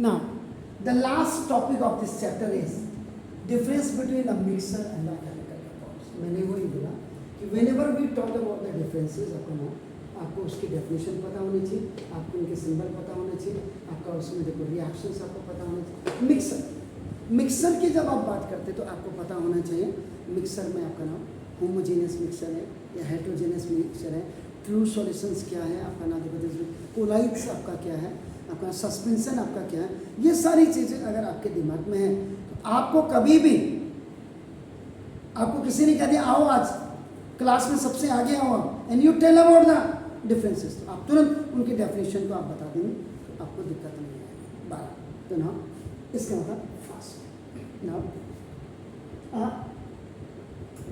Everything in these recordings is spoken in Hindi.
Now, the last topic of this chapter is difference between a mixer and a chemical compounds. मैंने वही बोला कि whenever we talk about the differences, आपको उसकी डेफिनेशन पता होनी चाहिए, आपको उनके सिंबल पता होना चाहिए, आपका उसमें देखो रिएक्शंस आपको पता होना चाहिए। मिक्सर की जब आप बात करते तो आपको पता होना चाहिए मिक्सर में आपका नाम होमोजेनियस मिक्सर है या हेट्रोजेनियस मिक्सर है, ट्रू सॉल्यूशंस क्या है आपका नाम, देखो कोलाइड्स आपका क्या है, आपका सस्पेंशन आपका क्या है। ये सारी चीज़ें अगर आपके दिमाग में है तो आपको कभी भी आपको किसी ने कह दिया आओ आज क्लास में सबसे आगे आओ and you tell about the differences, तो आप तुरंत उनकी डेफिनेशन को आप बता देंगे तो आपको दिक्कत नहीं आएगी। 12 तो ना इसका मतलब fast. Now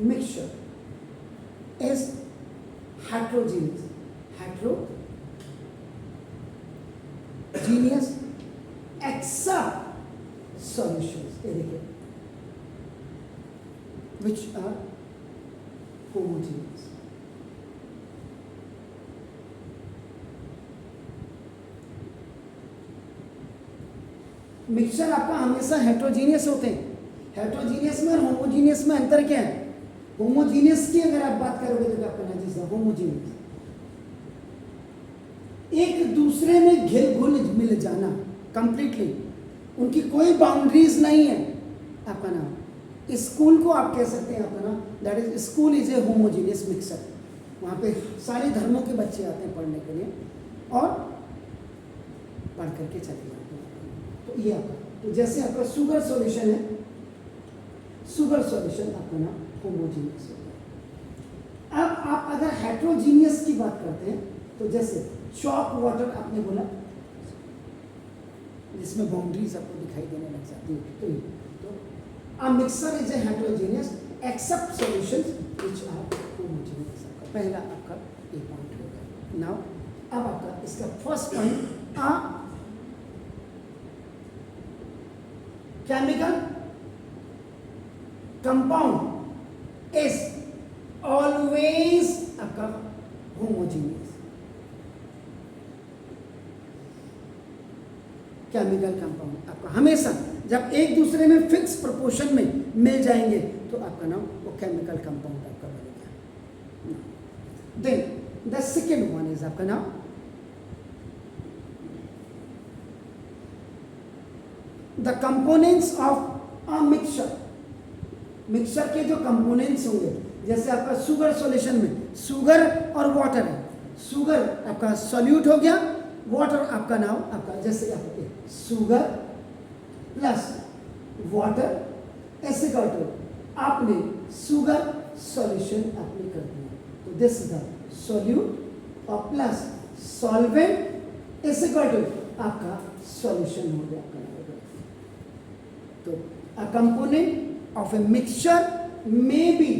mixture is heterogeneous, heterogeneous except solutions, ये देखिए which are homogeneous। मिक्सचर आपका हमेशा हेट्रोजीनियस होते हैं। हेट्रोजीनियस में और होमोजीनियस में अंतर क्या है? होमोजीनियस की अगर आप बात करोगे तो क्या करना चाहिए? होमोजीनियस एक दूसरे में घिल घुल मिल जाना कंप्लीटली, उनकी कोई बाउंड्रीज नहीं है। आपका नाम स्कूल को आप कह सकते हैं, आपका नाम that is school is a homogeneous mixer. वहाँ पे सारे धर्मों के बच्चे आते हैं पढ़ने के लिए और पढ़ करके चले जाते हैं। तो ये आपका, तो जैसे आपका शुगर सॉल्यूशन है, शुगर सॉल्यूशन आपका नाम होमोजीनियस होता है। अब आप अगर हेट्रोजीनियस की बात करते हैं तो जैसे चॉक वाटर आपने बोला जिसमें बाउंड्रीज आपको दिखाई देने लग जाती है। तो a mixer is a heterogeneous except solutions which are homogeneous। आपका पहला आपका ये पॉइंट होगा। नाउ अब आपका इसका फर्स्ट पॉइंट आ chemical compound is always आपका homogeneous। केमिकल कंपाउंड आपका हमेशा जब एक दूसरे में फिक्स प्रोपोर्शन में मिल जाएंगे तो आपका नाम वो केमिकल कंपाउंड आपका बनेगा। Then the second one is आपका नाम the components of a mixture. Mixture के जो कंपोनेंट्स होंगे, जैसे आपका शुगर सॉल्यूशन में शुगर और वाटर है, शुगर आपका सॉल्यूट हो गया, वाटर आपका नाम आपका जैसे आपका शुगर प्लस वाटर ऐसे कर दो, आपने शुगर सॉल्यूशन आपने कर दिया तो दिस इज द सॉल्यूट और प्लस सॉल्वेंट ऐसे कर दो आपका सॉल्यूशन हो गया आपका। तो a component of a mixture may be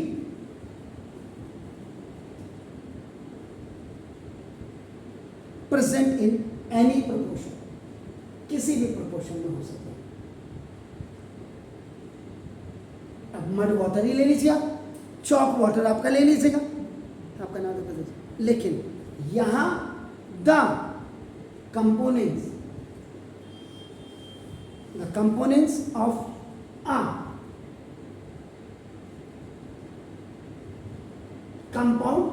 present in any proportion, किसी भी प्रोपोर्शन में हो सकता है। अब मड वाटर ही ले लीजिए आप, चॉक वाटर आपका ले लीजिएगा, आपका नाम बता दीजिए। लेकिन यहां the components of a compound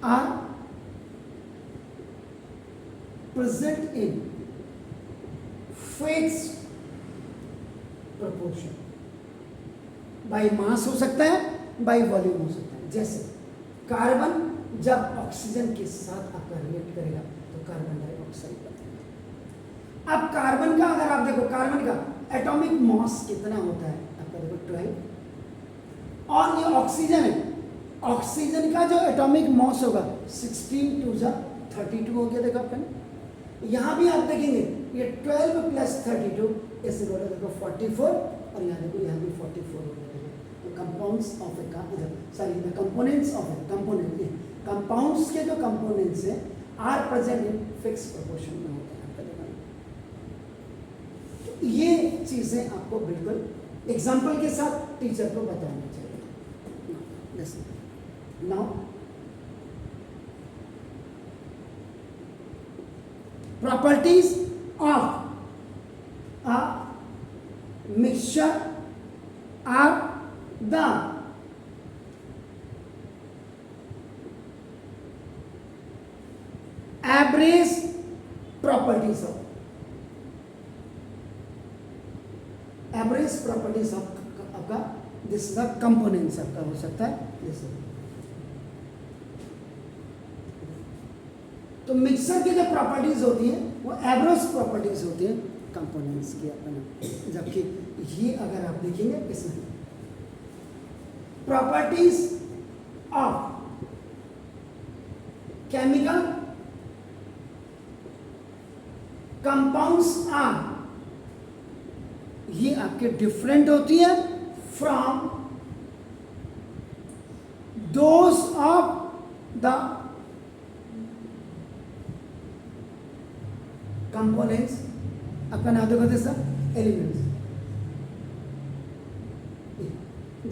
are present in fixed proportion। By mass हो सकता है, बाई वॉल्यूम हो सकता है। जैसे कार्बन जब ऑक्सीजन के साथ आपका रिएक्ट करेगा तो कार्बन डाइऑक्साइड बनेगा। अब कार्बन का अगर आप देखो, कार्बन का एटॉमिक मास कितना होता है आपका देखो 12, और ये ऑक्सीजन है, ऑक्सीजन का जो एटॉमिक मास होगा 16 टू 32 हो गया। देखो आपका यहाँ भी आप देखेंगे ये 12 प्लस 32 ऐसे बोला देखो 44, और यहाँ देखो यहाँ भी 44 हो गया। तो compounds of a sorry the components of a component, compounds के जो कंपोनेंट्स हैं are present in fix proportion में होते हैं आपका। तो ये चीज़ें आपको बिल्कुल एग्जाम्पल के साथ टीचर को बताना चाहिए। Now properties of a mixture are the average properties of आपका दिस इज द कंपोनेंट्स आपका हो सकता है दिस। तो मिक्सर की जो प्रॉपर्टीज होती है वो एवरेज प्रॉपर्टीज होती है कंपोनेंट्स की अपना, जबकि ये अगर आप देखेंगे इसमें properties of chemical compounds are, ये आपके डिफरेंट होती है from those of the components अपन आधे को सर एलिमेंट्स।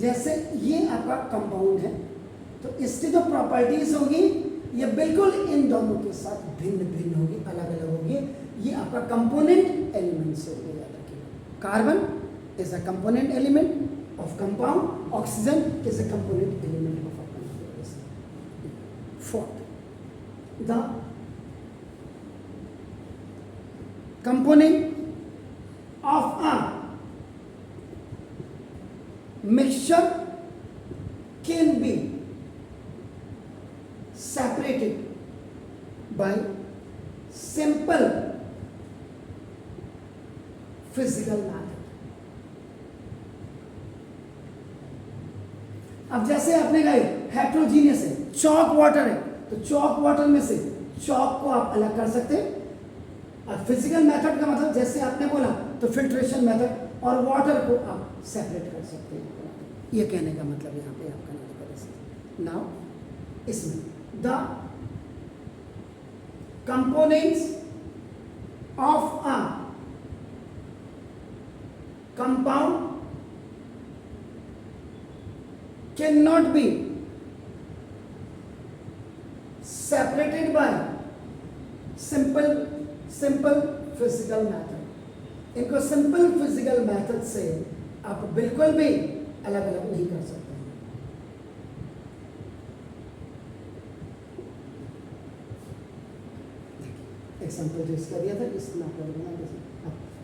जैसे ये आपका कंपाउंड है तो इसकी जो प्रॉपर्टीज होगी ये बिल्कुल इन दोनों के साथ भिन्न भिन्न होगी, अलग अलग होगी। ये आपका कंपोनेंट एलिमेंट्स हो गया। Carbon is a component element of compound, oxygen is a component element of a compound. Fourth, the component of a mixture can be separated by simple physical method. अब जैसे आपने कहा हेट्रोजीनियस है, चॉक वाटर है, तो चॉक वाटर में से चॉक को आप अलग कर सकते हैं। और फिजिकल मेथड का मतलब जैसे आपने बोला तो फिल्ट्रेशन मेथड और वाटर को आप सेपरेट कर सकते हैं। ये कहने का मतलब यहाँ पे आपका नाउ इसमें the components of a compound cannot be separated by simple physical method। इनको सिंपल फिजिकल मेथड से आप बिल्कुल भी अलग अलग नहीं कर सकते। एग्जाम्पल जो इसका दिया था इसमें आपको बना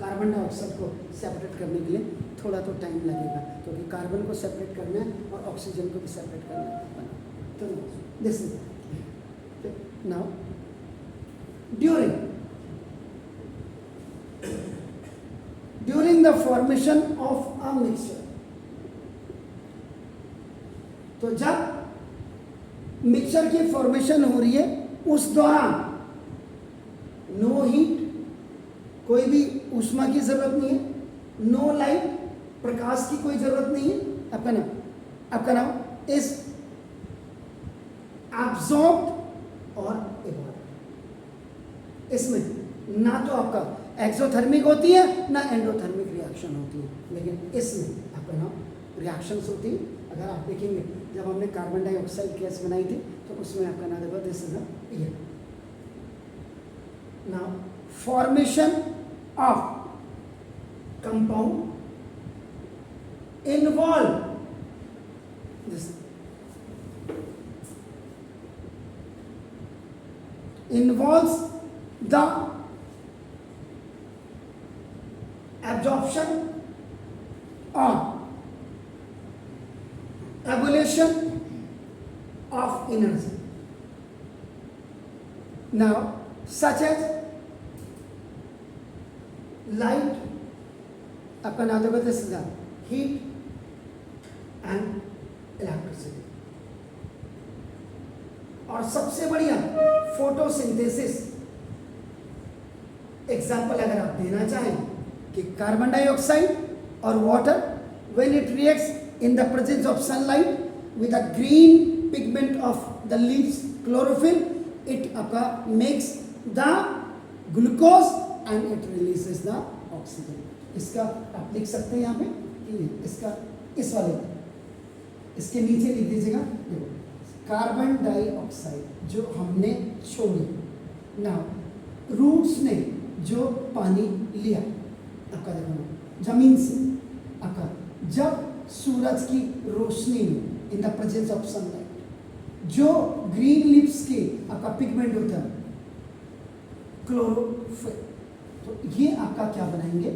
कार्बन डाइऑक्साइड को सेपरेट करने के लिए थोड़ा तो टाइम लगेगा, क्योंकि कार्बन को सेपरेट करना है और ऑक्सीजन को भी सेपरेट करना है। तो this is now during the formation of a mixture, तो जब मिक्सचर की फॉर्मेशन हो रही है उस दौरान नो हीट, कोई भी ऊष्मा की जरूरत नहीं है, नो लाइट, प्रकाश की कोई जरूरत नहीं है। आपका नाम इज एब्जॉर्ब्ड और इवॉल्व। इसमें ना तो आपका एक्सोथर्मिक होती है ना एंडोथर्मिक रिएक्शन होती है, लेकिन इसमें आपका नाम रिएक्शंस होती है। अगर आप देखेंगे जब हमने कार्बन डाइऑक्साइड गैस बनाई थी तो उसमें आपका नाम देखो this is a now formation of compound involves the absorption or abolition of energy, now such as light, अपन आते बते सीधा heat and electricity। और सबसे बढ़िया फोटोसिंथेसिस एग्जाम्पल अगर आप देना चाहें कि कार्बन डाइऑक्साइड और water when it reacts in the presence of sunlight with the green pigment of the leaves chlorophyll, it आपका makes the glucose and it releases the oxygen. इसका आप लिख सकते हैं यहाँ पे कि इसका इस वाले इसके नीचे लिख दीजिएगा, देखो कार्बन डाइऑक्साइड जो हमने छोड़ी ना रूट्स ने पानी लिया, आपका देखो जमीन से आपका, जब सूरज की रोशनी में इन द प्रेजेंस ऑफ सनलाइट जो ग्रीन लीव्स के आपका पिगमेंट होता है क्लोरोफिल, तो ये आपका क्या बनाएंगे,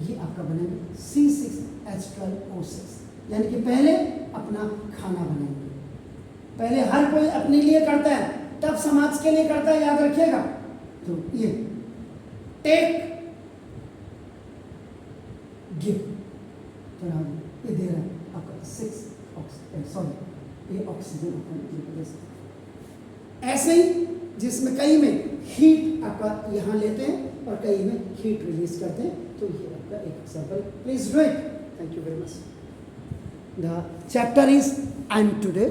ये आपका बनेगा C6H12O6, यानी कि पहले अपना खाना बनाएंगे। पहले हर कोई अपने लिए करता है, तब समाज के लिए करता है, याद रखिएगा। तो ये टेक गिव, तो ये दे रहा है आपका 6 सॉरी ये ऑक्सीजन आपका। ऐसे ही जिसमें कई में हीट आपका यहाँ लेते हैं और कई में हीट रिलीज करते हैं, तो ये आपका एक example. Please do it. Thank you very much. The chapter is and today